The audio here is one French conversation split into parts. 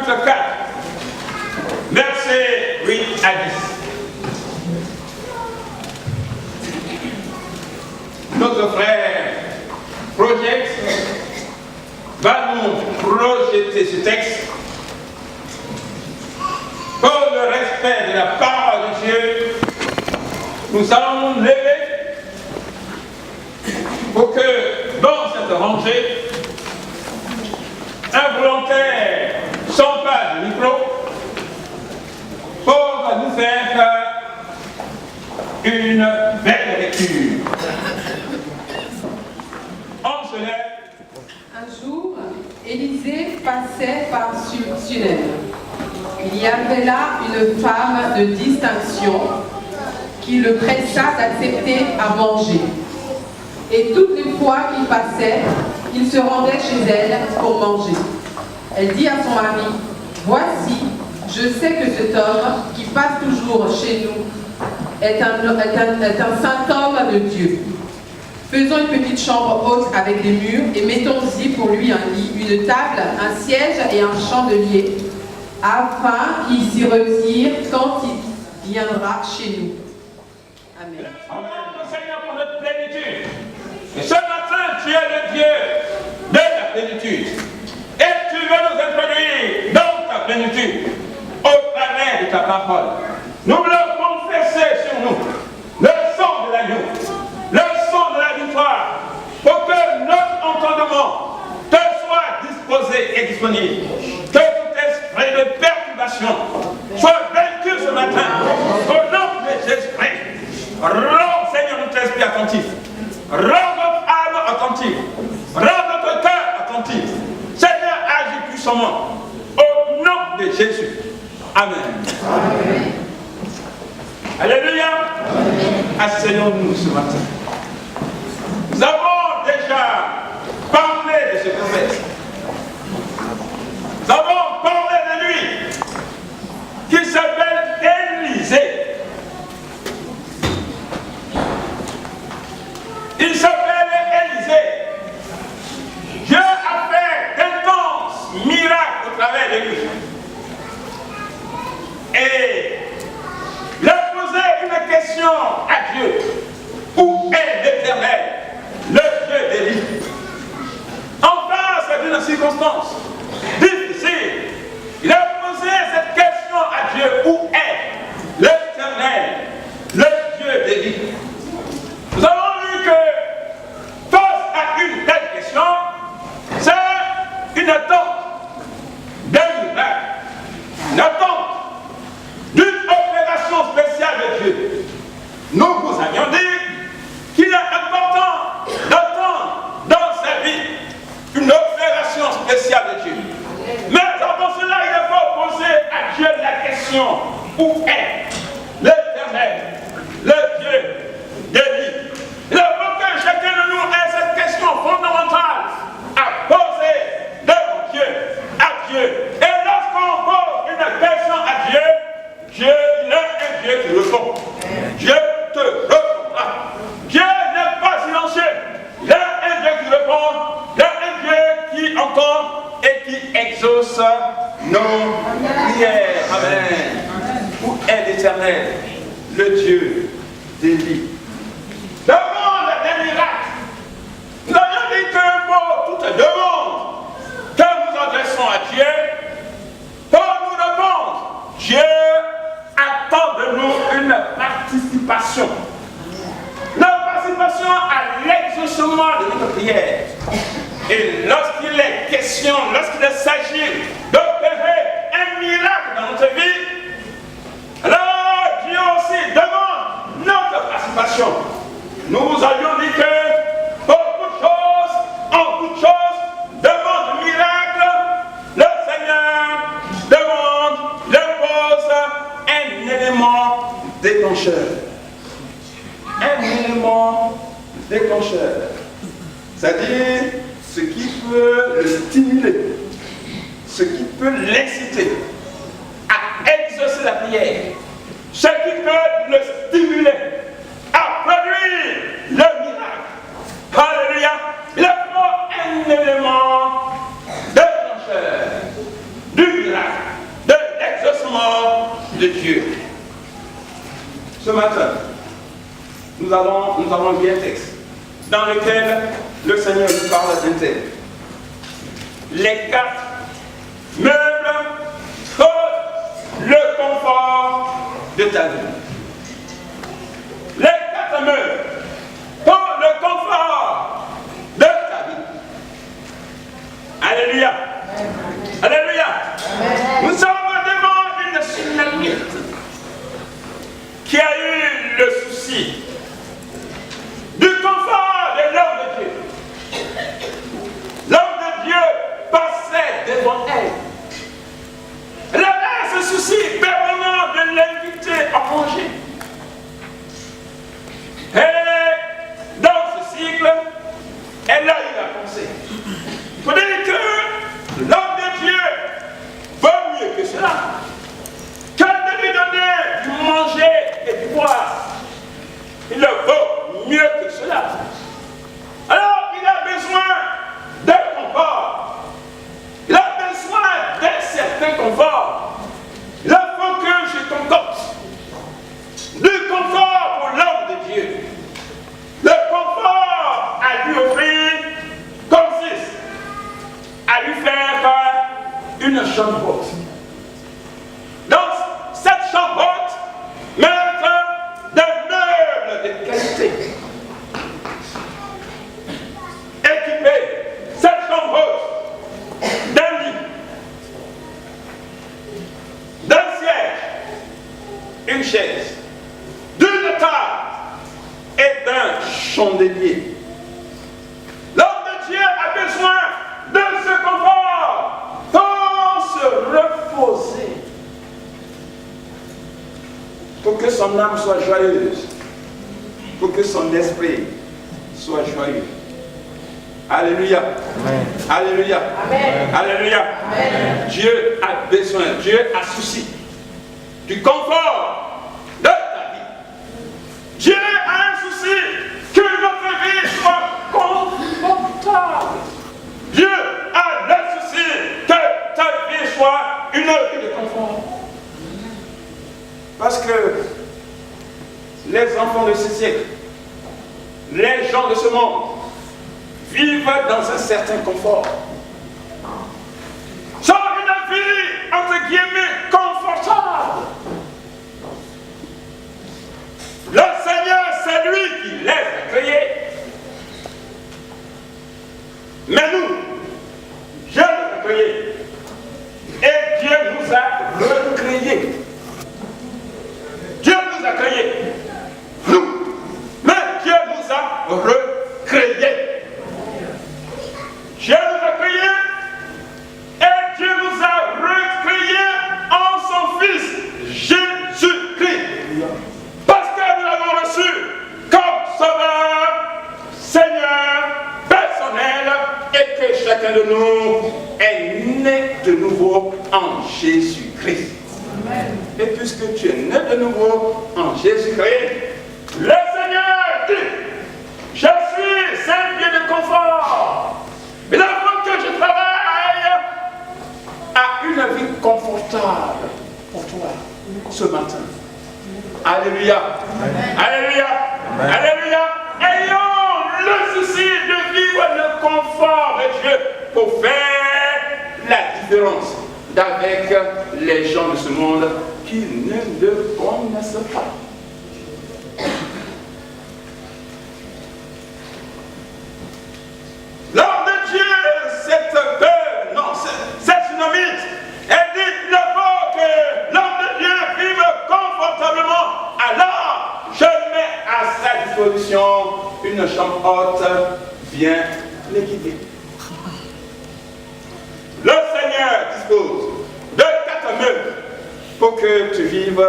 chapitre 4, versets 8 à 10. Notre frère Project va nous projeter ce texte pour le respect de la parole de Dieu. Nous allons nous lever pour que dans cette rangée, un volontaire s'empare du micro pour nous faire une belle lecture. On se lève. Un jour, Élisée passait par Sunem. Il y avait là une femme de distinction qui le pressa d'accepter à manger. Et toutes les fois qu'il passait, il se rendait chez elle pour manger. Elle dit à son mari, « Voici, je sais que cet homme qui passe toujours chez nous est un saint homme de Dieu. Faisons une petite chambre haute avec des murs et mettons-y pour lui un lit, une table, un siège et un chandelier, afin qu'il s'y retire quand il viendra chez nous. » Amen. Amen, Seigneur, pour notre plénitude. Et ce matin, tu es le Dieu de la plénitude. Et tu veux nous introduire dans ta plénitude au travers de ta parole. Nous voulons confesser sur nous le sang de l'agneau, le sang de la victoire, pour que notre entendement te soit disposé et disponible. Que tout esprit de perturbation soit vaincu ce matin au nom de Jésus-Christ. Rends, Seigneur, notre esprit attentif. Rends notre âme attentive. Rends notre cœur attentif. Seigneur, agis puissamment. Au nom de Jésus. Amen. Amen. Alléluia. Asseyons-nous ce matin. Nous avons déjà parlé de ce prophète. Nous avons parlé de lui, qui s'appelle Élisée. Il s'appelle Élisée. Dieu a fait d'intenses miracles au travers de lui. Et il a posé une question à Dieu. Où est l'Éternel, le Dieu d'Élie? En face d'une circonstance difficile, il a posé cette question à Dieu. Où est l'Éternel, le Dieu d'Élie? Nous avons vu que face à une telle question, c'est une attente d'un miracle, une attente d'une opération spéciale de Dieu. Nous vous avions dit qu'il est important d'attendre dans sa vie une opération spéciale de Dieu. Mais avant cela, il faut poser à Dieu la question: où est l'Éternel, le Dieu d'Élie? Il faut que chacun de nous ait cette question fondamentale à poser devant Dieu, à Dieu. Et lorsqu'on pose une question à Dieu, Dieu, il est un Dieu qui répond. Dieu te répondra. Dieu n'est pas silencieux. Il est un Dieu qui répond. Il est un Dieu qui entend et qui exauce nos prières. Amen. Où est l'Éternel, le Dieu d'Élie? Demande des miracles. Nous avons dit que pour toute demande que nous adressons à Dieu, pour nous répondre, Dieu attend de nous une participation. Une participation à l'exaucement de notre prière. Et lorsqu'il est question, lorsqu'il s'agit d'opérer un miracle dans notre vie, alors Dieu aussi demande notre participation. Nous vous avions dit que pour toute chose, en toute chose, demande miracle, le Seigneur demande, dépose un élément déclencheur. Un élément déclencheur. C'est-à-dire ce qui peut le stimuler, ce qui peut l'exciter à exaucer la prière, ce qui peut le stimuler à produire le miracle. Alléluia. Il faut un élément déclencheur du miracle. Ce matin, nous allons lire un texte dans lequel le Seigneur nous parle d'un thème. Les 4 meubles pour le confort de ta vie. Les 4 meubles pour le confort de ta vie. Alléluia. Alléluia. Nous sommes devant une tsunamite qui a eu le souci du confort de l'homme de Dieu. L'homme de Dieu passait devant elle. Elle avait ce souci permanent de l'inviter à manger. Et dans ce cycle, elle a eu la pensée. Il faut dire que l'homme de Dieu vaut mieux que cela. Que de lui donner du manger et du boire. Il le vaut mieux que cela. Alors, il a besoin d'un confort. Il a besoin d'un certain confort. Il faut que je concocte du confort pour l'homme de Dieu. Le confort à lui offrir consiste à lui faire une chambre haute. Dans cette chambre haute, mettre des meubles de qualité. Équiper cette chambre haute d'un lit, d'un siège, une chaise, d'une table et d'un chandelier. L'homme de Dieu a besoin de ce confort pour se reposer, pour que son âme soit joyeuse, pour que son esprit soit joyeux. Alléluia. Amen. Alléluia. Amen. Alléluia. Amen. Dieu a besoin, Dieu a souci du confort de ta vie. Dieu a un souci que notre vie soit confortable. Dieu a le souci que ta vie soit une vie de confort. Parce que les enfants de ce siècle, les gens de ce monde, vivent dans un certain confort. Sont une vie, entre guillemets, confortable. Le Seigneur, c'est lui qui les a créés. Mais nous, Dieu nous a créés. Et Dieu nous a recréés. Dieu nous a créés. Nous. Mais Dieu nous a recréés. Dieu nous a créés et Dieu nous a recréés en son Fils Jésus-Christ. Parce que nous l'avons reçu comme Sauveur, Seigneur, personnel, et que chacun de nous est né de nouveau en Jésus-Christ. Et puisque tu es né de nouveau en Jésus-Christ, le Seigneur dit, je suis un lieu de confort. Mais il faut que je travaille à une vie confortable pour toi ce matin. Alléluia. Amen. Alléluia. Amen. Alléluia. Ayons le souci de vivre le confort de Dieu pour faire la différence avec les gens de ce monde qui ne le connaissent pas. L'homme de Dieu, cette peur, non, cette tsunamite, elle dit qu'il faut que l'homme de Dieu vive confortablement. Alors, je mets à sa disposition une chambre haute bien équipée. Le Seigneur dispose de 4 meubles pour que tu vives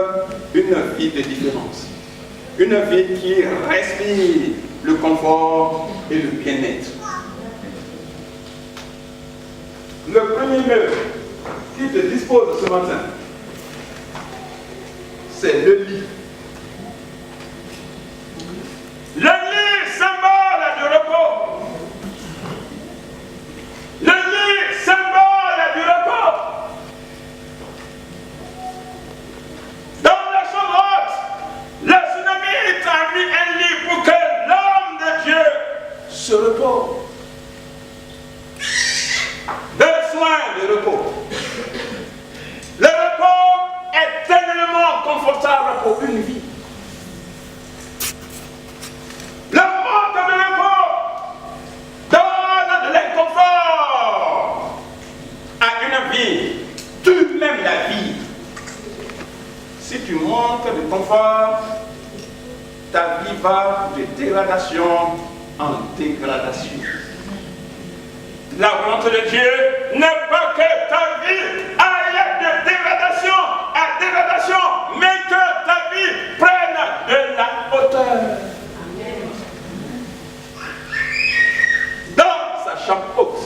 une vie de différence. Une vie qui respire le confort et le bien-être. Le premier meuble qui te dispose ce matin, c'est le lit. Le lit, symbole du repos. Le lit, symbole du repos. Dans la chambre haute, le ce repos. Besoin de repos. Le repos est tellement confortable pour une vie. Le manque de repos donne de l'inconfort à une vie. Tu m'aimes la vie. Si tu manques de confort, ta vie va de dégradation en dégradation. La volonté de Dieu n'est pas que ta vie aille de dégradation à dégradation, mais que ta vie prenne de la hauteur. Dans sa chambre haute.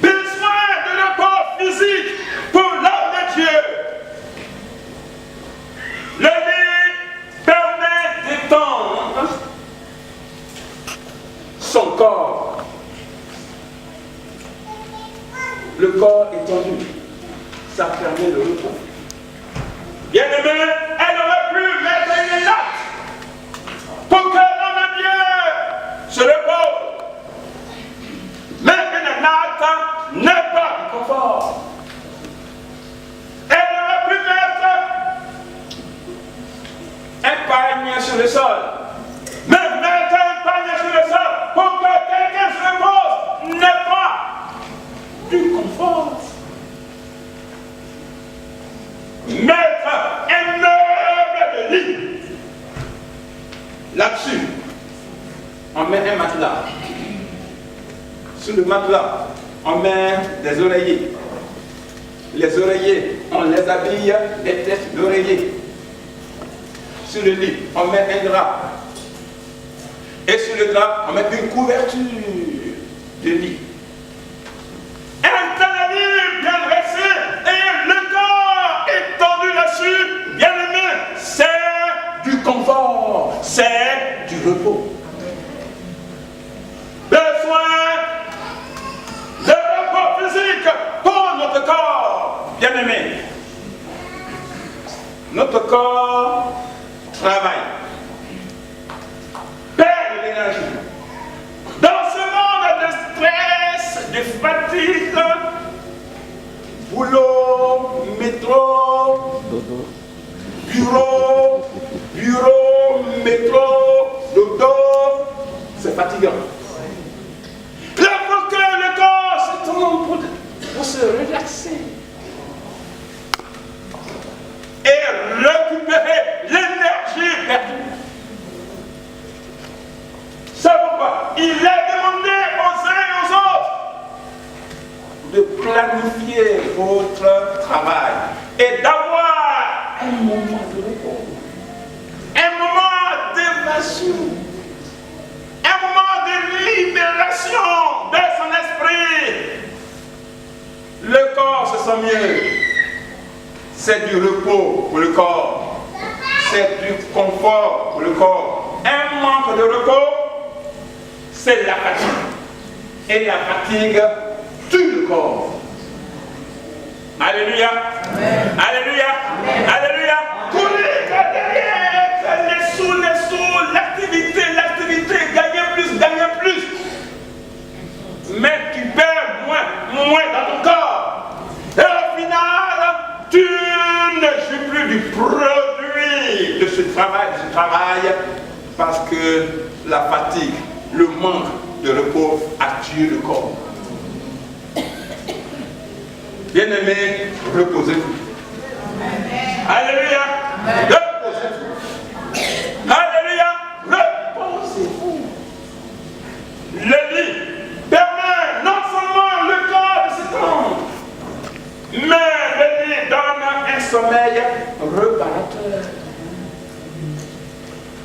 Besoin de repos physique pour l'homme de Dieu. Le lit permet d'étendre son corps. Le corps étendu, ça permet le repos. Bien aimé, elle aurait pu mettre une latte pour que l'homme de Dieu se repose. Mais une latte n'est pas du confort. Elle aurait pu mettre un panier sur le sol. Mais mettre un panier sur le sol pour que quelqu'un se repose n'est pas du confort. Mettre un meuble de lit. Là-dessus, on met un matelas. Sous le matelas, on met des oreillers. Les oreillers, on les habille des têtes d'oreiller. Sur le lit, on met un drap. Et sur le drap, on met une couverture de lit. Un tel lit bien dressé et le corps étendu là-dessus, bien aimé, c'est du confort, c'est du repos. Besoin de repos physique pour notre corps, bien aimé. Notre corps travaille. Perd l'énergie. Dans ce monde de stress, de fatigue, boulot, métro, bureau, métro, dodo, c'est fatigant. Il faut que le corps se tourne pour se relaxer et récupérer l'énergie perdue. C'est pourquoi il est demandé aux uns et aux autres de planifier votre travail et d'avoir un moment de repos, un moment d'évasion, un moment de libération de son esprit. Le corps se sent mieux. C'est du repos pour le corps. C'est du confort pour le corps. Un manque de repos, c'est la fatigue. Et la fatigue tue le corps. Alléluia. Amen. Alléluia. Amen. Alléluia. Courir derrière les sous, l'activité, gagner plus. Mais tu perds moins dans ton corps. Et au final, tu ne jouis plus du produit de ce travail, parce que la fatigue, le manque de repos a tué le corps. Bien-aimés, reposez-vous. Alléluia. Reposez-vous. Alléluia. Reposez-vous. Le lit permet non seulement le corps de s'étendre, mais le lit donne un sommeil réparateur.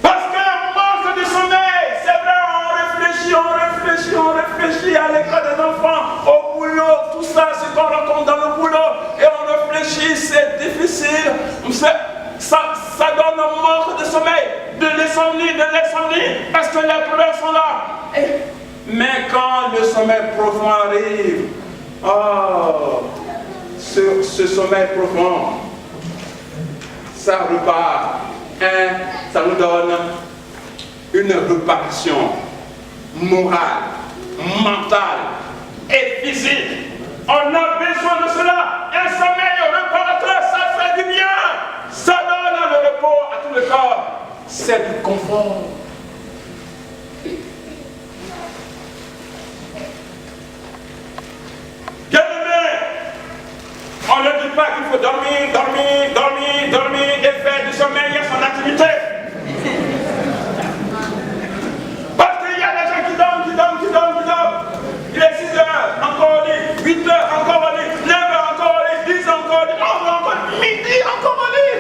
Parce qu'un manque de sommeil, c'est vrai, on réfléchit à l'école des enfants, au boulot, tout ça, ce qu'on rencontre dans le boulot, et on réfléchit, c'est difficile, ça donne un manque de sommeil, de l'insomnie, parce que les problèmes sont là. Mais quand le sommeil profond arrive, ce sommeil profond, ça repart, ça nous donne une réparation morale, mentale et physique. On a besoin de cela. Un sommeil réparateur, ça fait du bien. Ça donne le repos à tout le corps. C'est du confort. On ne dit pas qu'il faut dormir et faire du sommeil à son activité. Parce qu'il y a des gens qui dorment. Il est 6 heures, encore au lit, 8 heures, encore au lit, 9 heures, encore au lit, 10 encore au lit, 11 heures, encore au lit, midi, encore au lit.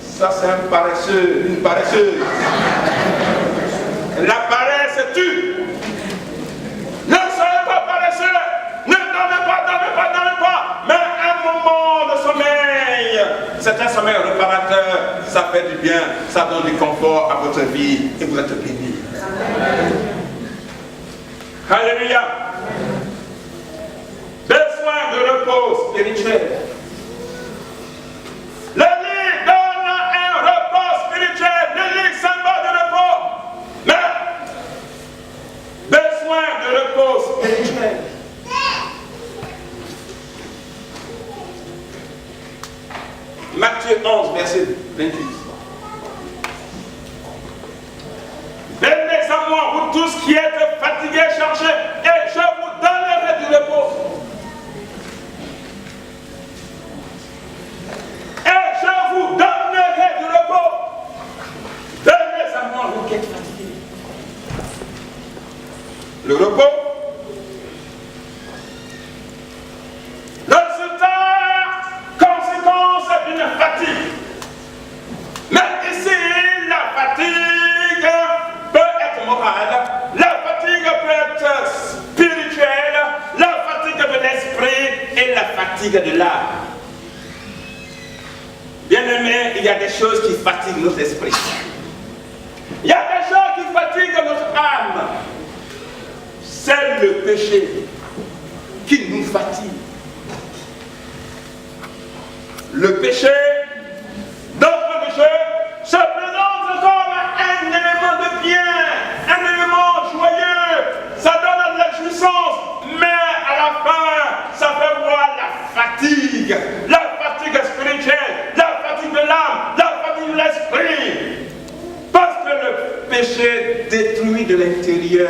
Ça, c'est un paresseux, une paresseuse. La paresse tue. Ne soyez pas paresseux. Ne dormez pas, mais un moment de sommeil. C'est un sommeil réparateur, ça fait du bien, ça donne du confort à votre vie et vous êtes bénis. Alléluia. Besoin de repos spirituel. Le lit donne un repos spirituel, le lit symbole de repos. Mais besoin de repos spirituel. Matthieu 11, verset 28. Venez à moi, vous tous qui êtes fatigués, chargés, et je vous donnerai du repos. Et je vous donnerai du repos. Venez à moi, vous qui êtes fatigués. Le repos. Une fatigue. Mais ici, la fatigue peut être morale, la fatigue peut être spirituelle, la fatigue de l'esprit et la fatigue de l'âme. Bien-aimés, il y a des choses qui fatiguent notre esprit. Il y a des choses qui fatiguent notre âme. C'est le péché qui nous fatigue. Le péché, notre péché, se présente comme un élément de bien, un élément joyeux. Ça donne de la jouissance, mais à la fin, ça fait voir la fatigue spirituelle, la fatigue de l'âme, la fatigue de l'esprit. Parce que le péché détruit de l'intérieur.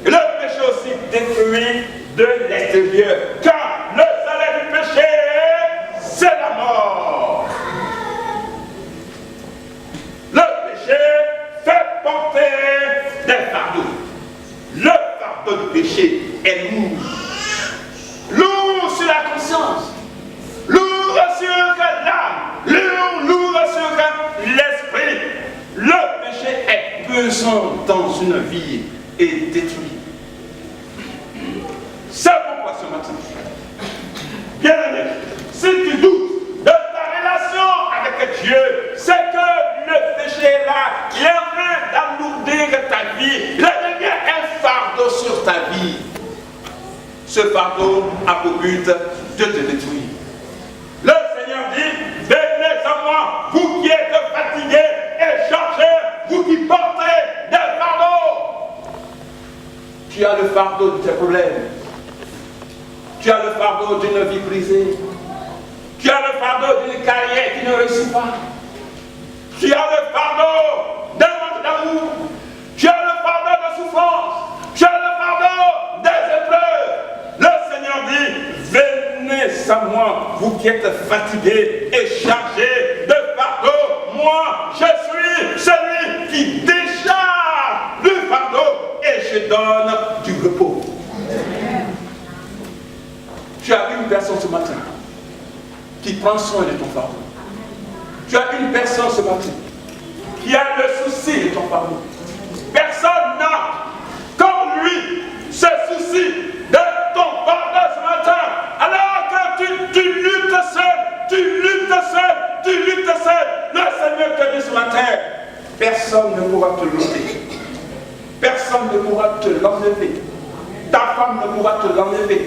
Le péché aussi détruit de l'extérieur. Car le salaire du péché, c'est la mort. Le péché fait porter des fardeaux. Le fardeau du péché est lourd. Lourd sur la conscience. Lourd sur l'âme. Lourd sur l'esprit. Le péché est pesant dans une vie et détruit. C'est pourquoi ce matin, bien aimé, si tu doutes de ta relation avec Dieu, c'est que le péché est là, il est en train d'alourdir ta vie, il devient un fardeau sur ta vie. Ce fardeau a pour but de te détruire. Le Seigneur dit, venez à moi, vous qui êtes fatigués et chargés, vous qui portez des fardeaux. Tu as le fardeau de tes problèmes. Tu as le fardeau d'une vie brisée. Tu as le fardeau d'une carrière qui ne réussit pas. Tu as le fardeau d'un manque d'amour. Tu as le fardeau de souffrance. Tu as le fardeau des épreuves. Le Seigneur dit, venez à moi, vous qui êtes fatigués et chargés de fardeau. Moi, je suis celui qui décharge le fardeau et je donne du repos. Tu as une personne ce matin qui prend soin de ton fardeau. Tu as une personne ce matin qui a le souci de ton fardeau. Personne n'a, comme lui, ce souci de ton fardeau ce matin. Alors que tu luttes seul, le Seigneur te dit ce matin, personne ne pourra te l'ôter. Personne ne pourra te l'enlever. Ta femme ne pourra te l'enlever.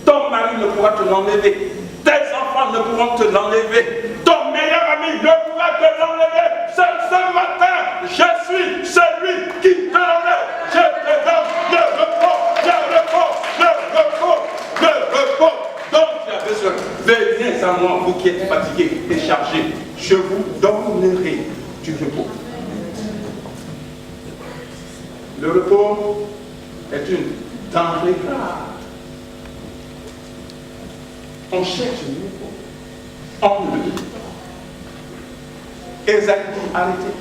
Ton mari ne pourra te l'enlever. Tes enfants ne pourront te l'enlever. Ton meilleur ami ne pourra te l'enlever. Ce matin, à moi, vous qui êtes fatigués et chargés, je vous donnerai du repos. Le repos est une denrée rare. On cherche le repos. On le dit. Ésaïe dit arrêtez.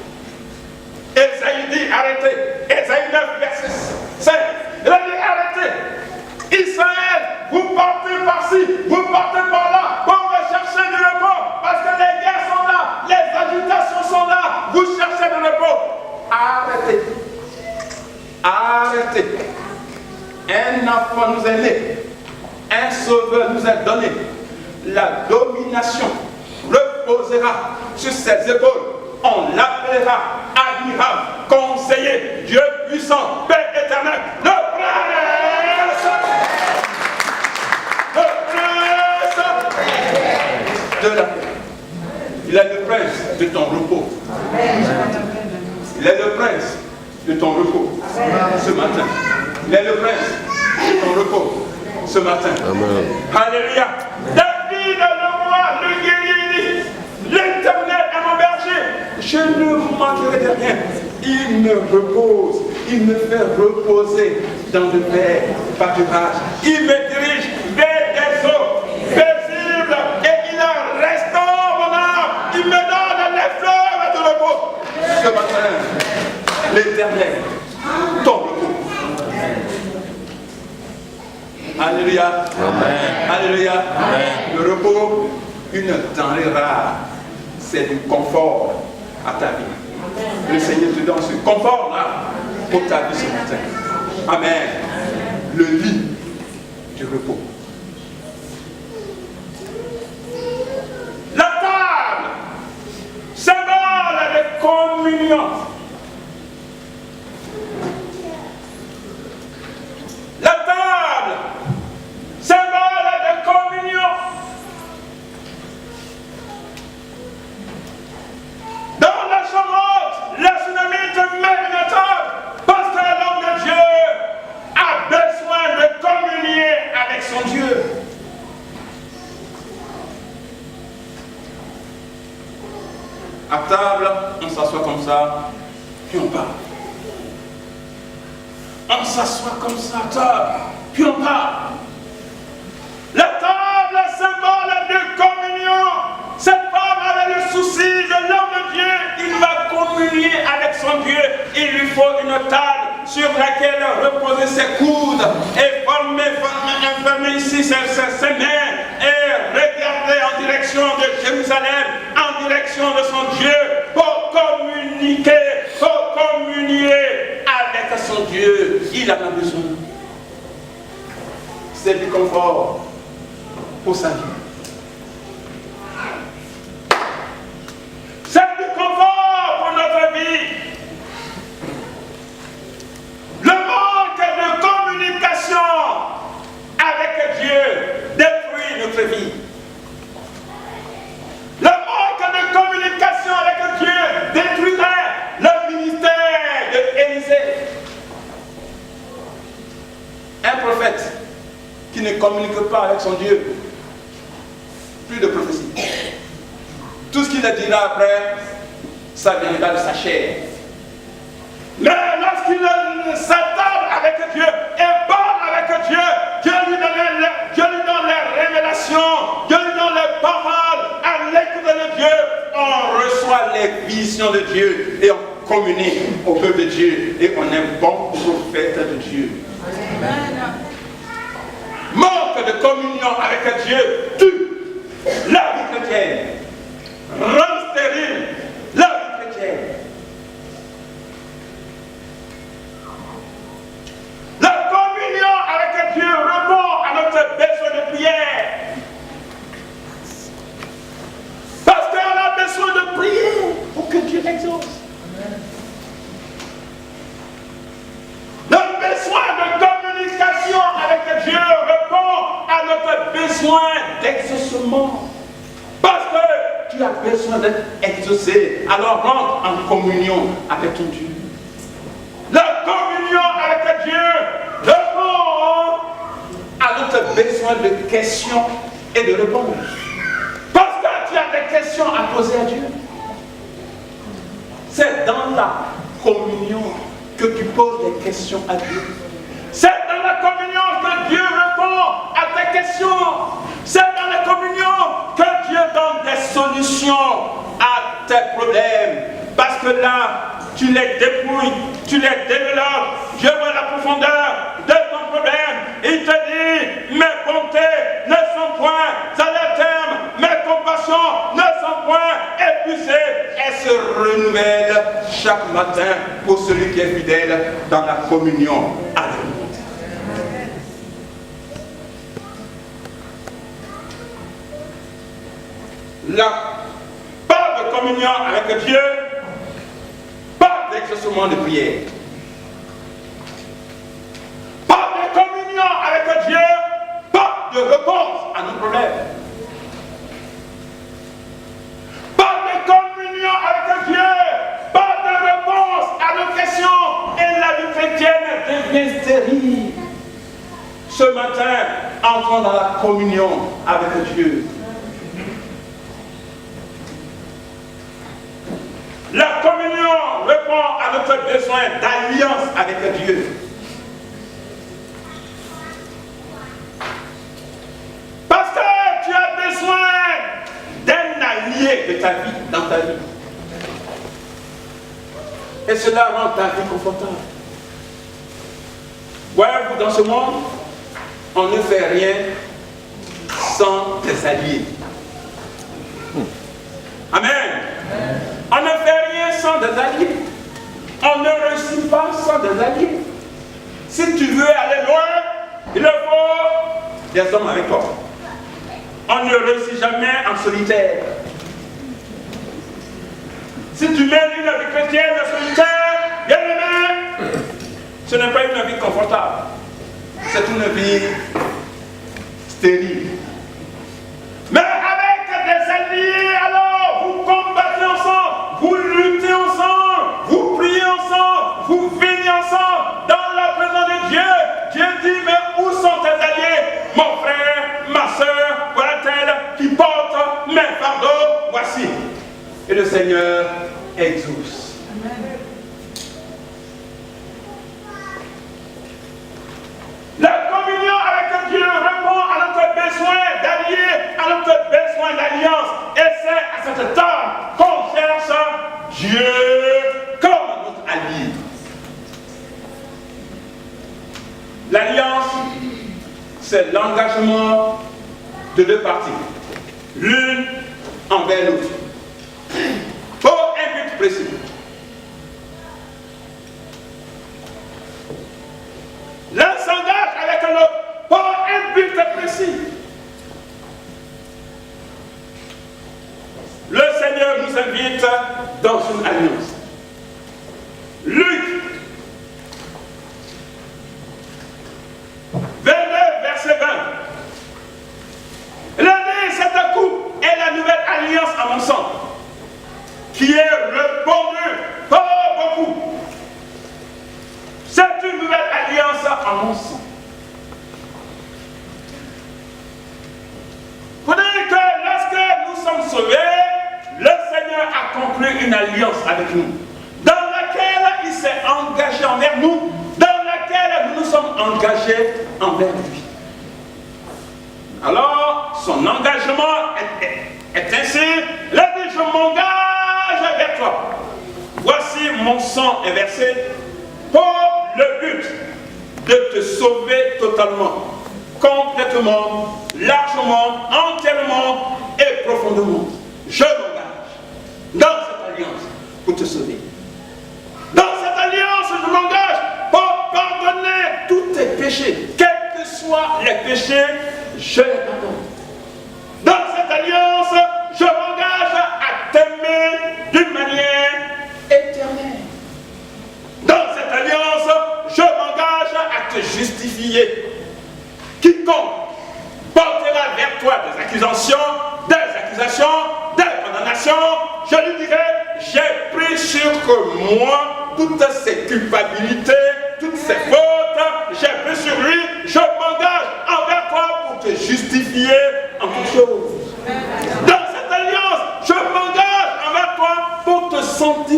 Ésaïe dit arrêtez. Ésaïe 9, verset 5. Il a dit arrêtez. Israël, vous partez par-ci, vous partez par-là pour rechercher du repos. Parce que les guerres sont là, les agitations sont là. Vous cherchez du repos. Arrêtez. Arrêtez. Un enfant nous est né. Un sauveur nous est donné. La domination reposera sur ses épaules. On l'appellera admirable, conseiller, Dieu puissant, Père éternel, le prince de la paix. Il est le prince de ton repos. Il est le prince de ton repos ce matin. Il est le prince de ton repos ce matin. Amen. Alléluia. David, le roi, le guerrier, l'Éternel est mon berger. Je ne manquerai de rien. Il me repose. Il me fait reposer dans de verts pâturages. Il me dirige vers des eaux paisibles et il restaure mon âme. Il me donne les fleurs de repos. Ce matin, l'Éternel, ton repos. Alléluia. Amen. Alléluia. Amen. Le repos, une denrée rare, c'est du confort à ta vie. Le Seigneur te donne ce confort-là pour ta vie ce matin. Amen. Le lit du repos. La table, symbole de communion. La table, symbole de communion. Dans la chambre, la Sunamite met une table parce que l'homme de Dieu a besoin de communier avec son Dieu. À table, on s'assoit comme ça, puis on parle. On s'assoit comme ça à table, puis on parle. La table est symbole de communion. Cette femme avait le souci de l'homme de Dieu. Il va communier avec son Dieu. Il lui faut une table sur laquelle reposer ses coudes et enfermer ici ses mains et regarder en direction de Jérusalem, en direction de son Dieu, pour communiquer, pour communier avec son Dieu. Il en a besoin. C'est du confort pour sa vie. C'est du confort pour notre vie. Le manque de communication avec Dieu détruit notre vie. Le manque de communication avec Dieu détruirait le ministère d'Élisée. Un prophète qui ne communique pas avec son Dieu, plus de prophétie. Tout ce qu'il dira après, ça viendra de sa chair. Mais lorsqu'il s'attable avec Dieu et parle avec Dieu, Dieu lui donne les révélations, Dieu lui donne les paroles. À l'écoute de Dieu, on reçoit les visions de Dieu et on communique au peuple de Dieu et on est bon prophète de Dieu. Amen. Manque de communion avec Dieu tue la vie chrétienne, rend stérile la vie chrétienne. La communion avec Dieu répond à notre besoin de prière. Parce qu'on a besoin de prier pour que Dieu exauce. Le besoin de communication avec Dieu répond à notre besoin d'exaucement. Parce que tu as besoin d'être exaucé, alors rentre en communion avec ton Dieu. La communion avec Dieu répond à notre besoin de questions et de réponses. questions à poser à Dieu. C'est dans la communion que tu poses des questions à Dieu. C'est dans la communion que Dieu répond à tes questions. C'est dans la communion que Dieu donne des solutions à tes problèmes. Parce que là, tu les dépouilles, tu les développes. Dieu voit la profondeur de ton problème. Il te dit, mes bontés ne sont point à leur terme, mes compassions ne sont point épuisées. Elles se renouvellent chaque matin pour celui qui est fidèle dans la communion avec lui. La part de communion avec Dieu, pas d'exaucement de prière. Pas de communion avec Dieu, pas de réponse à nos problèmes. Pas de communion avec Dieu, pas de réponse à nos questions. Et la vie chrétienne devient stérile. Ce matin, entrons dans la communion avec Dieu. La communion répond à notre besoin d'alliance avec Dieu. Parce que tu as besoin d'un allié de ta vie, dans ta vie. Et cela rend ta vie confortable. Voyez-vous, dans ce monde, on ne fait rien sans des alliés. Amen. On ne fait rien sans des alliés. On ne réussit pas sans des alliés. Si tu veux aller loin, il faut des hommes avec toi. On ne réussit jamais en solitaire. Si tu mènes une vie chrétienne solitaire, bien aimé, ce n'est pas une vie confortable. C'est une vie stérile. Mais avec des alliés, alors vous combattez ensemble, vous luttez ensemble, vous priez ensemble, vous venez ensemble dans la présence de Dieu. Dieu dit, mais où sont tes alliés? Mon frère, ma soeur, voilà-t-elle qui porte mes fardeaux, voici. Et le Seigneur exauce. Amen. La communion avec Dieu répond à notre besoin d'alliés, à notre besoin d'alliance. Et c'est à cette table qu'on cherche Dieu comme notre allié. L'alliance, c'est l'engagement de deux parties, l'une envers l'autre, pour un but précis. L'un s'engage avec l'autre pour un but précis. Le Seigneur nous invite dans une alliance. Luc 22, verset 20. Il a dit, cette coupe est la nouvelle alliance à mon sang, qui est répandue par beaucoup. C'est une nouvelle alliance à mon sang. Vous dites que lorsque nous sommes sauvés, le Seigneur a conclu une alliance avec nous, dans laquelle il s'est engagé envers nous, dans laquelle nous nous sommes engagés envers lui. Alors, son engagement est ainsi, il a dit, je m'engage vers toi. Voici mon sang est versé pour le but de te sauver totalement, complètement, largement, entièrement et profondément. Je m'engage dans cette alliance pour te sauver. Dans cette alliance, je m'engage pour pardonner tous tes péchés. Quels que soient les péchés, je les pardonne. Dans cette alliance, je m'engage à t'aimer d'une manière éternelle. Dans cette alliance, je m'engage à te justifier. Quiconque portera vers toi des accusations, des condamnations, je lui dirai, j'ai pris sur moi toutes ces culpabilités, toutes ces fautes, j'ai pris sur lui, je m'engage envers toi pour te justifier en toutes choses. Dans cette alliance, je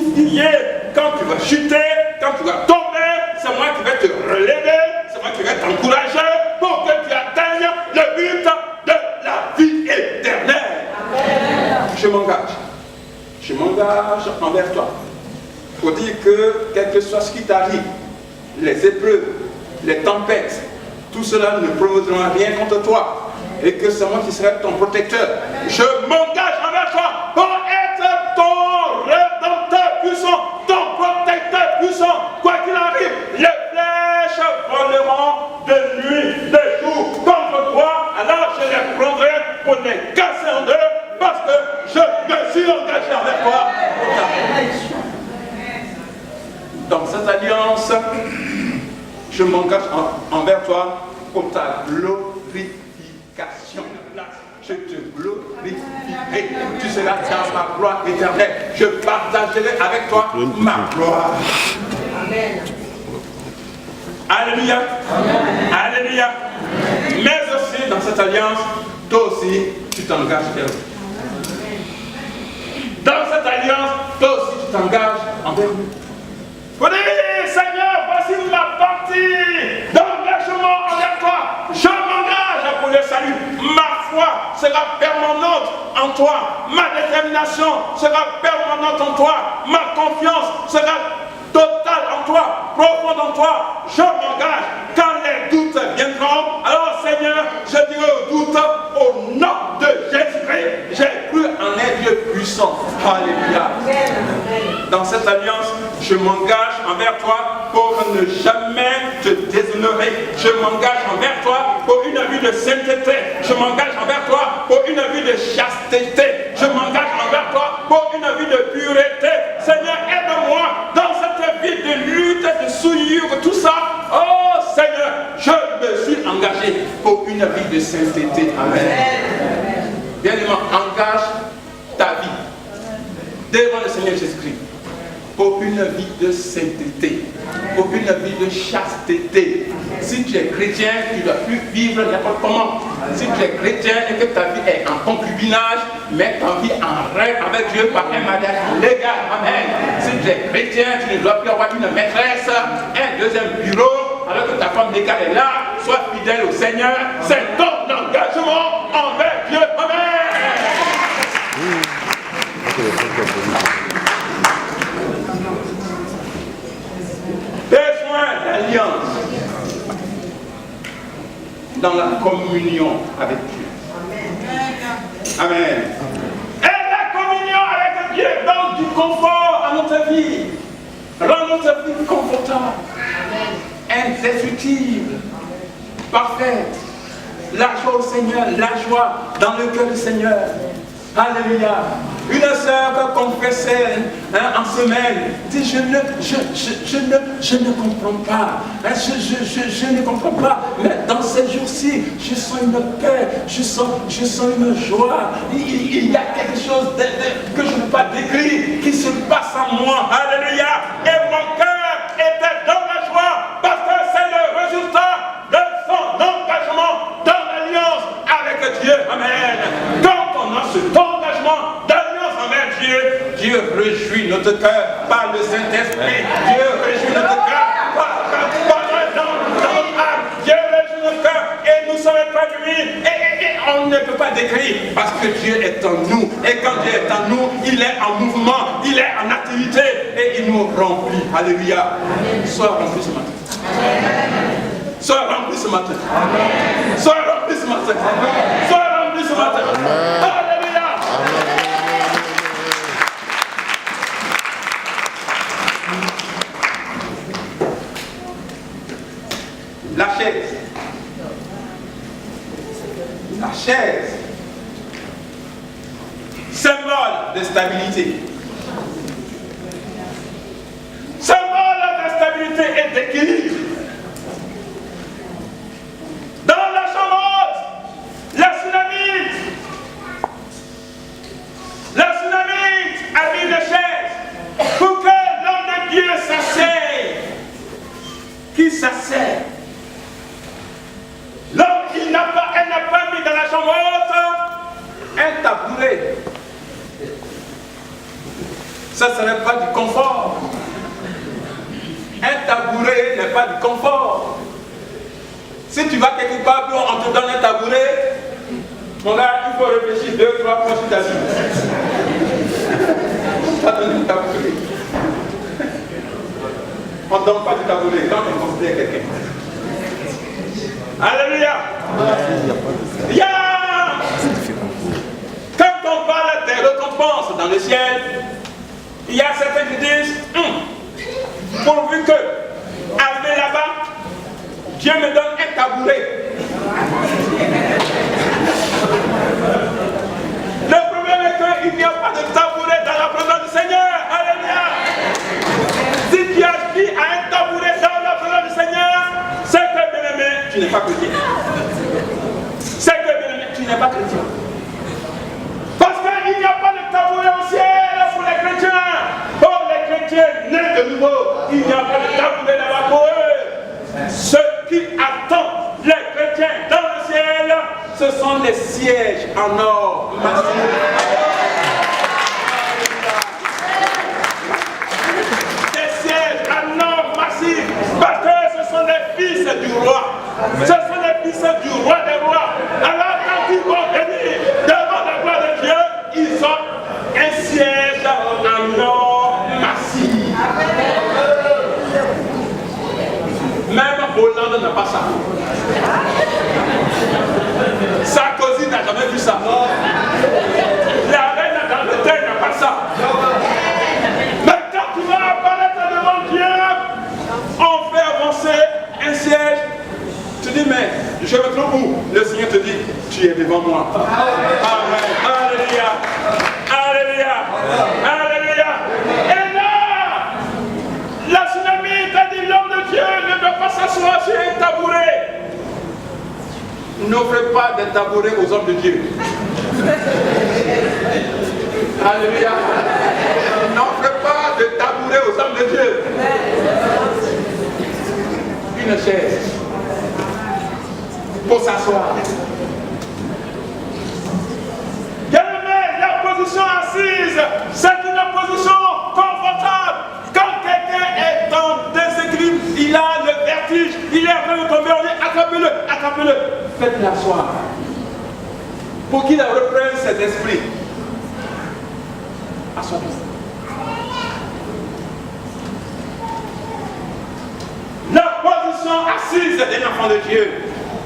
fortifier. Quand tu vas chuter, quand tu vas tomber, c'est moi qui vais te relever, c'est moi qui vais t'encourager pour que tu atteignes le but de la vie éternelle. Amen. Je m'engage envers toi pour dire que quel que soit ce qui t'arrive, les épreuves, les tempêtes, tout cela ne provoquera rien contre toi et que c'est moi qui serai ton protecteur. Je m'engage envers toi pour être ton rédempteur puissant, ton protecteur puissant. Quoi qu'il arrive, les flèches voleront de nuit, de jour contre toi. Alors je les prendrai pour les casser en deux parce que je me suis engagé envers toi. Dans cette alliance, je m'engage envers toi pour ta glorification. Je te glorifierai. Tu seras dans ma gloire éternelle. Je partagerai avec toi ma gloire. Amen. Alléluia. Amen. Alléluia. Mais aussi dans cette alliance, toi aussi, tu t'engages vers nous. Dans cette alliance, toi aussi, tu t'engages envers nous. Vous dites, Seigneur, voici ma partie d'engagement envers toi. Je m'engage pour le salut. Ma foi sera permanente en toi. Ma détermination sera permanente en toi. Ma confiance sera totale en toi, profonde en toi. Je m'engage. Quand les doutes viendront, alors Seigneur, je dirai aux doutes, au nom de Jésus-Christ, j'ai cru en un Dieu puissant. Alléluia. Dans cette alliance, je m'engage envers toi pour ne jamais te déshonorer. Je m'engage envers toi pour une vie de sainteté. Je m'engage envers toi pour une vie de chasteté. Je m'engage envers toi pour une vie de pureté. Seigneur, aide-moi dans cette vie de lutte, de souillure, tout ça. Oh Seigneur, je me suis engagé pour une vie de sainteté. Amen. Bien-aimé, engage ta vie devant le Seigneur Jésus-Christ pour une vie de sainteté, pour une vie de chasteté. Si tu es chrétien, tu ne dois plus vivre n'importe comment. Si tu es chrétien et que ta vie est en concubinage, mets ta vie en règle avec Dieu par un mariage légal. Amen. Si tu es chrétien, tu ne dois plus avoir une maîtresse, un deuxième bureau, alors que ta femme légale est là. Sois fidèle au Seigneur. C'est ton engagement envers Dieu. Amen. Besoin d'alliance dans la communion avec Dieu. Amen. Et la communion avec Dieu donne du confort à notre vie. Rend notre vie confortable, indescriptible, parfaite. La joie au Seigneur, la joie dans le cœur du Seigneur. Alléluia. Une sœur confessait en semaine, dit je ne comprends pas, je ne comprends pas, mais dans ces jours-ci, je sens une paix, je sens une joie, il y a quelque chose que je ne peux pas décrire, qui se passe en moi. Alléluia. Et mon cœur était dans la joie, parce que c'est le résultat de son engagement dans l'alliance avec Dieu. Amen. Quand on a cet engagement d'alliance envers Dieu, Dieu réjouit notre cœur par le Saint-Esprit. Dieu réjouit notre cœur dans notre âme. Dieu réjouit notre cœur et nous sommes épanouis. Et on ne peut pas décrire parce que Dieu est en nous. Et quand Dieu est en nous, il est en mouvement, il est en activité et il nous remplit. Alléluia. Sois rempli ce matin. Sois rempli ce matin. Sois rempli ce matin. Sois rempli ce matin. Alléluia. La chaise. La chaise. Symbole de stabilité. Symbole de stabilité et d'équilibre. Dans la chambre haute, la Sunamite a mis une chaise pour que l'homme de Dieu s'asseye. Qui s'asseye? L'homme, elle n'a pas mis dans la chambre haute un tabouret. Ça, ce n'est pas du confort. Un tabouret n'est pas du confort. Si tu vas quelque part, on te donne un tabouret, mon gars, il faut réfléchir 2, 3 fois sur ta vie. On t'a donné un tabouret. On ne donne pas du tabouret quand on considère quelqu'un. Alléluia. Quand on parle des récompenses dans le ciel, il y a certains qui disent pourvu que, arrivé là-bas, Dieu me donne un tabouret. Le problème est qu'il n'y a pas de tabouret dans la présence du Seigneur. Alléluia. Si tu aspires à un tabouret dans la présence du Seigneur, c'est que bien-aimé, tu n'es pas chrétien. C'est que bien-aimé, tu n'es pas chrétien. Parce qu'il n'y a pas de tabouret au ciel pour les chrétiens. Pour les chrétiens nés de nouveau, il n'y a pas de tabouret là-bas pour eux. Ce qui attend les chrétiens dans le ciel, ce sont les sièges en or massif. Des sièges en or massif, parce que ce sont les fils du roi. Ce sont les fils du roi des rois. Alors quand ils vont venir devant la gloire de Dieu, ils ont un siège en or massif. Même Hollande n'a pas ça. Sarkozy n'a jamais vu ça. La reine d'Angleterre n'a pas ça. Mais quand tu vas apparaître devant Dieu, on fait avancer un siège. Tu dis, mais je me trouve où? Le Seigneur te dit, tu es devant moi. Amen. Alléluia. Alléluia. Alléluia. Et là, la tsunami t'a dit, l'homme de Dieu ne doit pas s'asseoir sur un tabouret. N'offrez pas de tabouret aux hommes de Dieu. Alléluia. N'offrez pas de tabouret aux hommes de Dieu. Une chaise pour s'asseoir. Bien-aimé, la position assise, c'est une position confortable. Quand quelqu'un est en déséquilibre, il a le vertige, il est en train de tomber, on dit attrapez-le, attrapez-le. Faites-le asseoir. Pour qu'il reprenne cet esprit. Assois-toi. La position assise d'un enfant de Dieu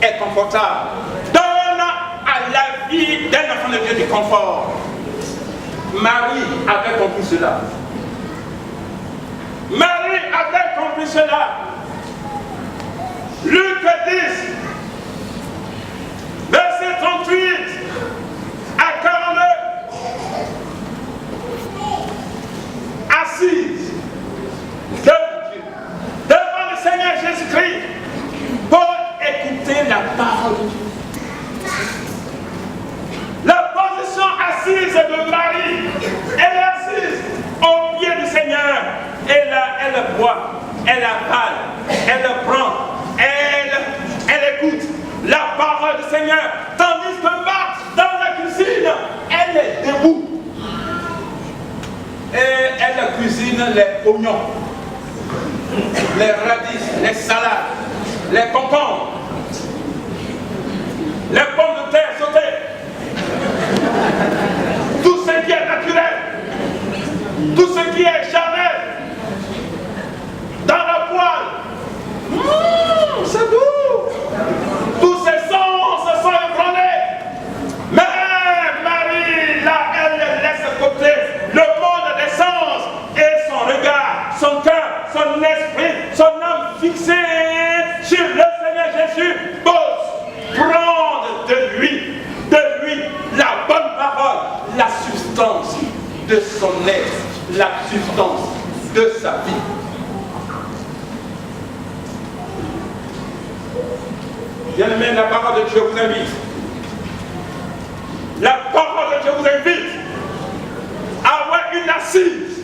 est confortable. Donne à la vie d'un enfant de Dieu du confort. Marie avait compris cela. Marie avait compris cela. Luc 10, verset 38 à 42. Assise devant Dieu, devant le Seigneur Jésus-Christ, pour écouter la parole de Dieu. La position assise de Marie, elle est assise au pied du Seigneur. Et là, elle boit, elle avale, elle prend, elle écoute la parole du Seigneur. Tandis que Marthe, dans la cuisine, elle est debout. Et elle cuisine les oignons, les radis, les salades, les concombres, les pommes de terre sautées, tout ce qui est naturel, tout ce qui est charnel, dans la poêle. C'est doux. Tous ces sens se sont ébranlés. Mais Marie, là, elle laisse de côté le monde des sens et son regard, son cœur, son esprit, son âme fixée sur le Seigneur Jésus pour prendre de lui la bonne parole, la substance de son être, la substance de sa vie. Bien-aimé, la parole de Dieu vous invite. La parole de Dieu vous invite à avoir une assise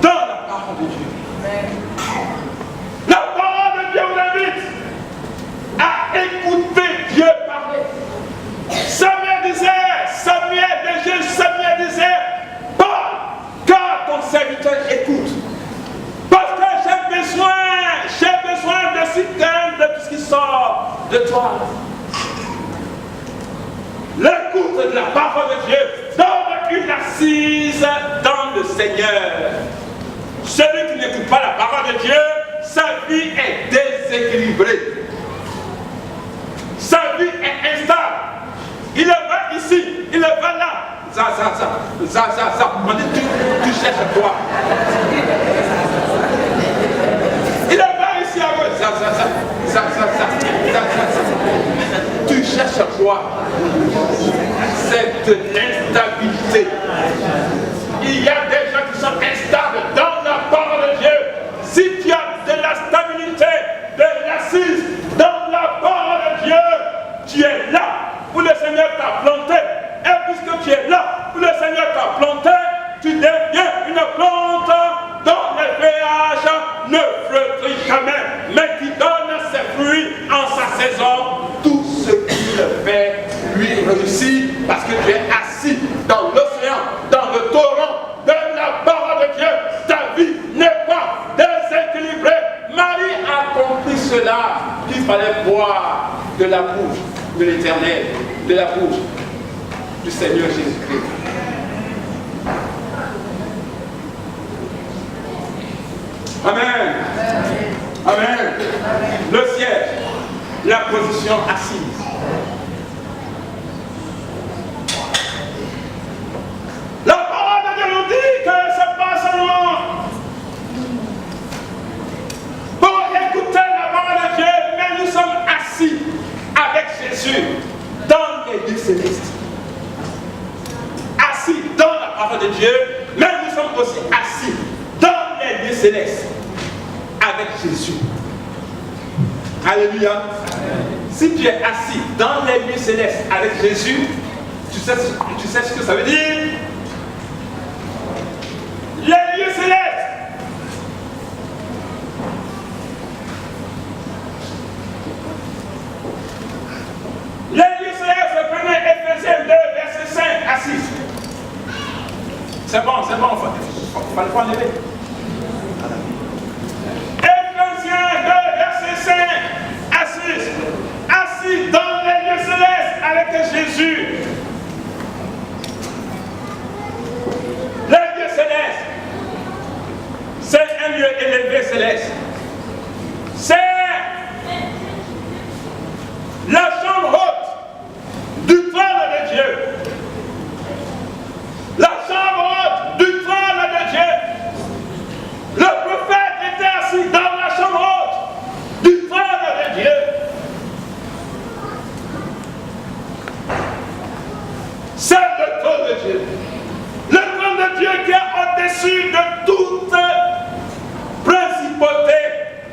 dans la parole de Dieu. La parole de Dieu vous invite à écouter Dieu parler. Samuel disait, Paul, de toi. L'écoute de la parole de Dieu donne une assise dans le Seigneur. Celui qui n'écoute pas la parole de Dieu, sa vie est déséquilibrée. Sa vie est instable. Il va ici, il va là. Ça. On dit, tu cherches quoi? Il va ici à gauche. Ça. Tu cherches quoi? C'est de l'instabilité. Il y a des gens qui sont instables dans la parole de Dieu. Si tu as de la stabilité, de l'assise dans la parole de Dieu, tu es là où le Seigneur t'a planté. Et puisque tu es là où le Seigneur t'a planté, tu deviens une plante dont les feuillages ne fleurissent jamais, mais qui donne ses fruits en sa saison. Tout ce qu'il fait lui réussit parce que tu es assis dans l'océan, dans le torrent de la parole de Dieu. Ta vie n'est pas déséquilibrée. Marie a compris cela, qu'il fallait boire de la bouche de l'Éternel, de la bouche du Seigneur Jésus-Christ. Amen. Amen. Le siège, la position assise. La parole de Dieu nous dit que ce n'est pas seulement pour écouter la parole de Dieu, mais nous sommes assis avec Jésus dans les lieux célestes. Assis dans la parole de Dieu, mais nous sommes aussi assis dans les lieux célestes avec Jésus. Alléluia. Si tu es assis dans les lieux célestes avec Jésus, tu sais ce que ça veut dire? Les lieux célestes. Les lieux célestes, prenez Éphésiens 2, verset 5 à 6. C'est bon, il faut le prendre lever. Éphésiens 2, verset 5 à 6. Assis dans les lieux célestes avec Jésus. Les lieux célestes, c'est un lieu élevé céleste. C'est la chambre haute du trône de Dieu. La chambre haute du trône de Dieu. Le prophète était assis dans la chambre haute du trône de Dieu. C'est le trône de Dieu. Le trône de Dieu qui est au-dessus de toute principauté,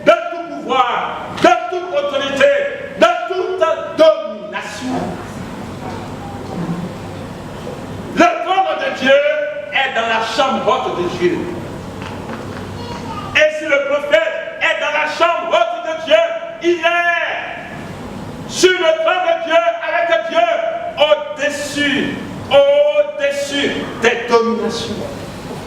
de tout pouvoir, de toute autorité, de toute domination. Le trône de Dieu est dans la chambre haute de Dieu. Et si le prophète est dans la chambre haute de Dieu, il est sur le trône de Dieu avec Dieu au-dessus des dominations.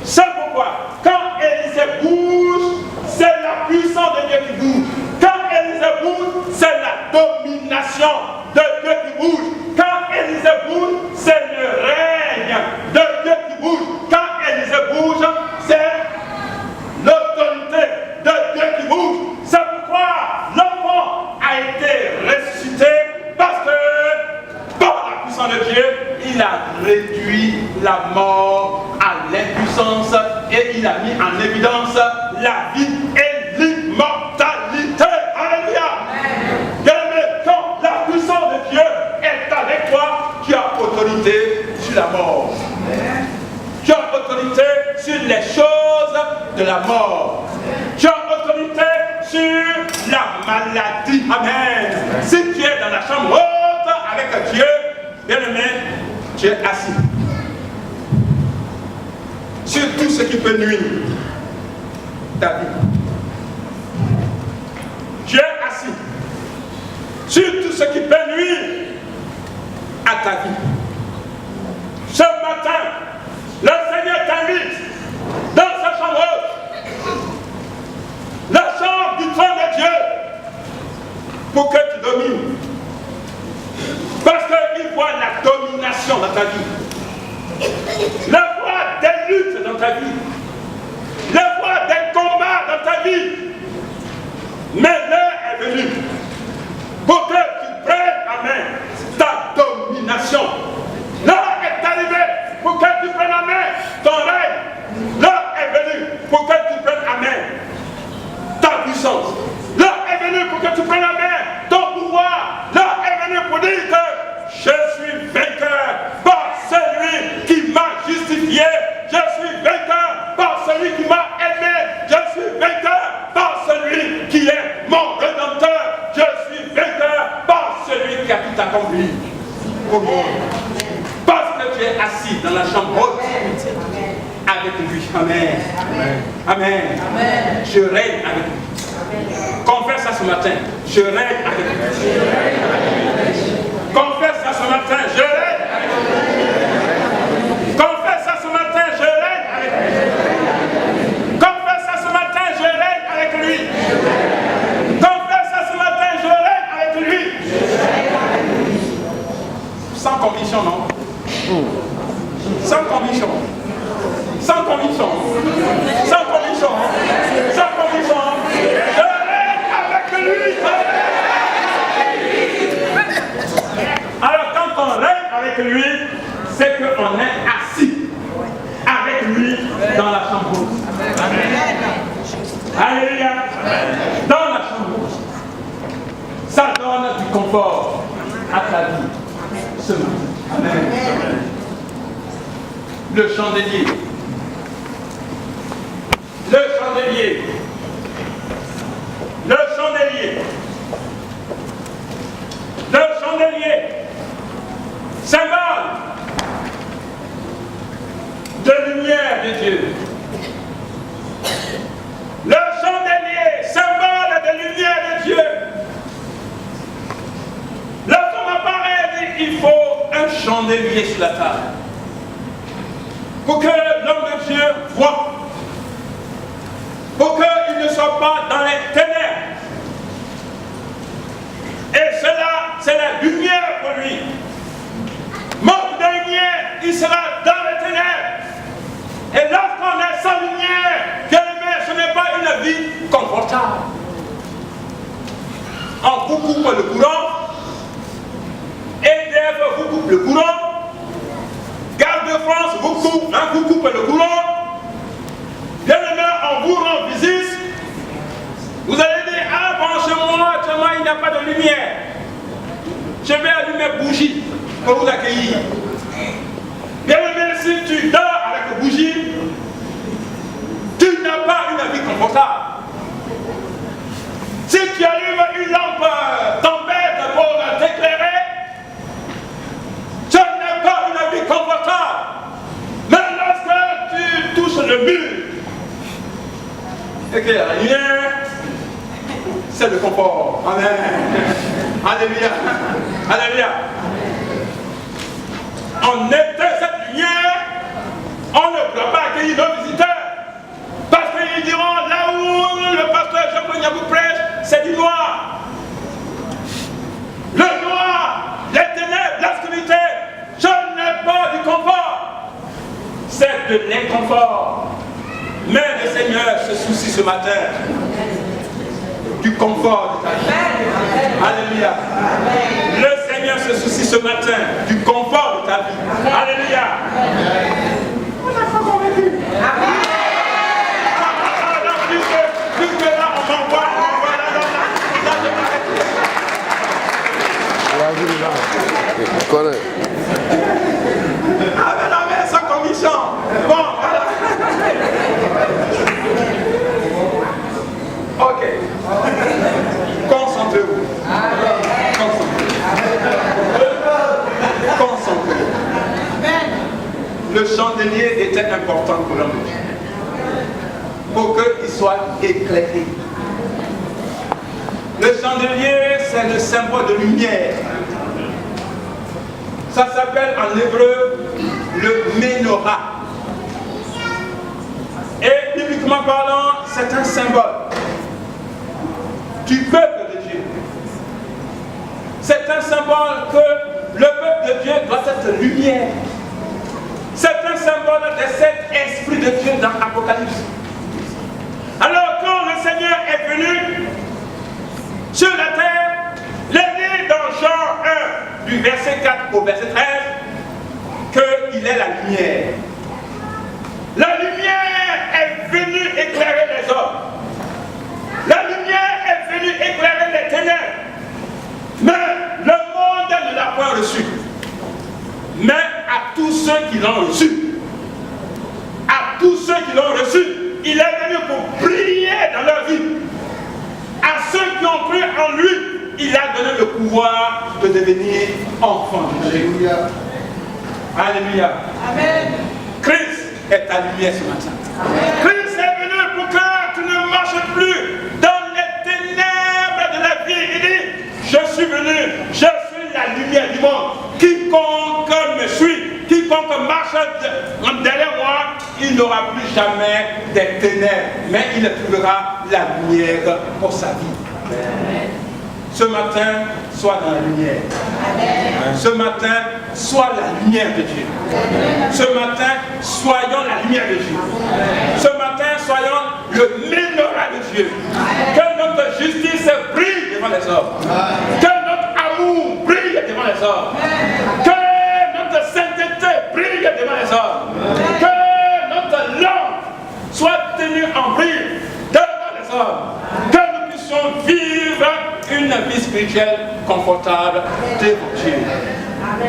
C'est pourquoi, quand Élisée bouge, c'est la puissance de Dieu qui bouge. Quand Élisée bouge, c'est la domination de Dieu qui bouge. Quand Élisée bouge, c'est le règne de Dieu qui bouge. Quand Élisée bouge, c'est l'autorité de Dieu qui bouge. C'est pourquoi l'enfant a été ressuscité, parce que par la puissance de Dieu, il a réduit la mort à l'impuissance et il a mis en évidence la vie et l'immortalité. Alléluia. Bien-aimé, quand la puissance de Dieu est avec toi, tu as autorité sur la mort. Tu as autorité sur les choses de la mort. Tu as autorité sur la maladie. Amen. Si tu es dans la chambre haute avec Dieu, bien-aimé, tu es assis sur tout ce qui peut nuire ta vie. Tu es assis sur tout ce qui peut nuire à ta vie. Ce matin, le Seigneur t'invite dans sa chambre haute, la chambre du trône de Dieu, pour que tu domines. des luttes dans ta vie. Je vois des combats dans ta vie. Mais l'heure est venue pour que tu prennes en main ta domination. L'heure est arrivée pour que tu prennes en main ton règne. L'heure est venue pour que tu prennes en main ta puissance. L'heure est venue pour que tu prennes en main ton pouvoir. L'heure est venue pour dire que je suis vainqueur par celui qui m'a justifié. Je suis vainqueur par celui qui m'a aimé. Je suis vainqueur par celui qui est mon rédempteur. Je suis vainqueur par celui qui a tout accompli. Parce que tu es assis dans la chambre haute avec lui. Amen. Amen. Amen. Je règne avec lui. Confesse ça ce matin. Je règne avec lui. Confesse ça ce matin. Je règne avec lui. Confesse ça ce matin. Je règne avec lui. Confesse ça ce matin. Je règne avec lui. Confesse ça ce matin. Je règne avec lui. Sans conviction, non? Sans conviction. Sans conviction. Sans conviction. Sans conviction. Je règne avec lui. Alors quand on règne avec lui, c'est qu'on est assis avec lui dans la chambre haute. Alléluia. Dans la chambre haute. Ça donne du confort à ta vie ce matin. Amen. Le chandelier. Le chandelier. Le chandelier. Le chandelier. Symbole de lumière de Dieu. Le chandelier, symbole de lumière de Dieu. Lorsqu'on apparaît, il faut un chandelier sur la table. Pour que l'homme de Dieu voit. Pour qu'il ne soit pas dans les ténèbres. Et cela, c'est la lumière pour lui. Manque de lumière, il sera dans les ténèbres. Et lorsqu'on est sans lumière, bien-aimé, ce n'est pas une vie confortable. On vous coupe le courant, EDF vous coupe le courant, Garde de France vous coupe le courant, bien-aimé, on vous rend visite, vous allez dire, ah bon, chez moi, actuellement, il n'y a pas de lumière. Je vais allumer bougie pour vous accueillir. Bien-aimé, si tu dors avec bougie, tu n'as pas une vie confortable. Si tu allumes une lampe tempête pour t'éclairer, tu n'as pas une vie confortable. Mais lorsque tu touches le mur, et que la lumière, c'est le confort. Amen. Alléluia. Alléluia. On éteint cette lumière, on ne doit pas accueillir nos visiteurs. Parce qu'ils diront, là où le pasteur Jean-Paul Niabou prêche, c'est du noir. Le noir, les ténèbres, l'obscurité, je n'ai pas du confort. C'est de l'inconfort. Mais le Seigneur se soucie ce matin du confort de ta vie. Alléluia. Le Seigneur se soucie ce matin du confort de ta vie. Alléluia. On n'a pas convaincu. Puisque là, on m'envoie là, mais sans commission. Bon, voilà. Ok. Concentrez-vous. Concentrez-vous. Le chandelier était important pour l'homme de Dieu. Pour qu'il soit éclairé. Le chandelier, c'est le symbole de lumière. Ça s'appelle en hébreu le menorah. Et bibliquement parlant, c'est un symbole du peuple de Dieu. C'est un symbole que le peuple de Dieu doit être lumière. C'est un symbole de cette ceux qui l'ont reçu. À tous ceux qui l'ont reçu. Il est venu pour briller dans leur vie. À ceux qui ont cru en lui, il a donné le pouvoir de devenir enfants. Alléluia. Alléluia. Amen. Christ est ta lumière ce matin. Amen. Christ est venu pour que tu ne marches plus dans les ténèbres de la vie. Il dit, je suis venu, je suis la lumière du monde. Quiconque me suit, quiconque marche derrière moi, il n'aura plus jamais des ténèbres, mais il trouvera la lumière pour sa vie. Amen. Ce matin, sois dans la lumière. Amen. Ce matin, sois la lumière de Dieu. Amen. Ce matin, soyons la lumière de Dieu. Amen. Ce matin, soyons le menorah de Dieu. Amen. Que notre justice brille devant les hommes. Amen. Que notre amour brille devant les hommes. Amen. Que notre sainteté brille devant les hommes. Amen. Que notre langue soit tenue en brille devant les hommes. Que nous puissions vivre une vie spirituelle confortable devant Dieu.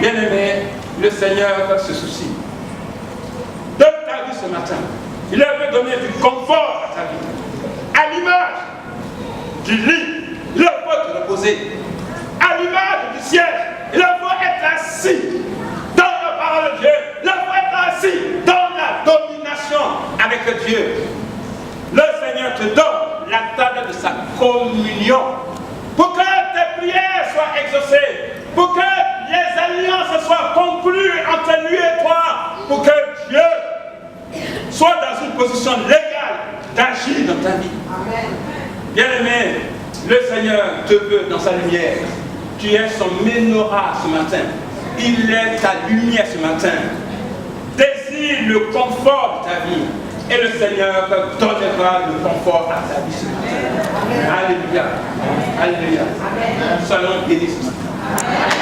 Bien-aimé, le Seigneur se soucie de ta vie ce matin. Il veut donner du confort à ta vie. À l'image du lit, il faut te reposer. À l'image du siège, il faut être assis dans la parole de Dieu. Il faut être assis dans la domination avec Dieu. Le Seigneur te donne la table de sa communion pour que tes prières soient exaucées, pour que les alliances soient conclues entre lui et toi, pour que Dieu soit dans une position légale d'agir dans ta vie. Bien-aimé, le Seigneur te veut dans sa lumière. Tu es son menorah ce matin. Il est ta lumière ce matin. Désire le confort de ta vie. Et le Seigneur donnera le confort à ta vie ce matin. Alléluia. Alléluia. Soyons bénis ce matin.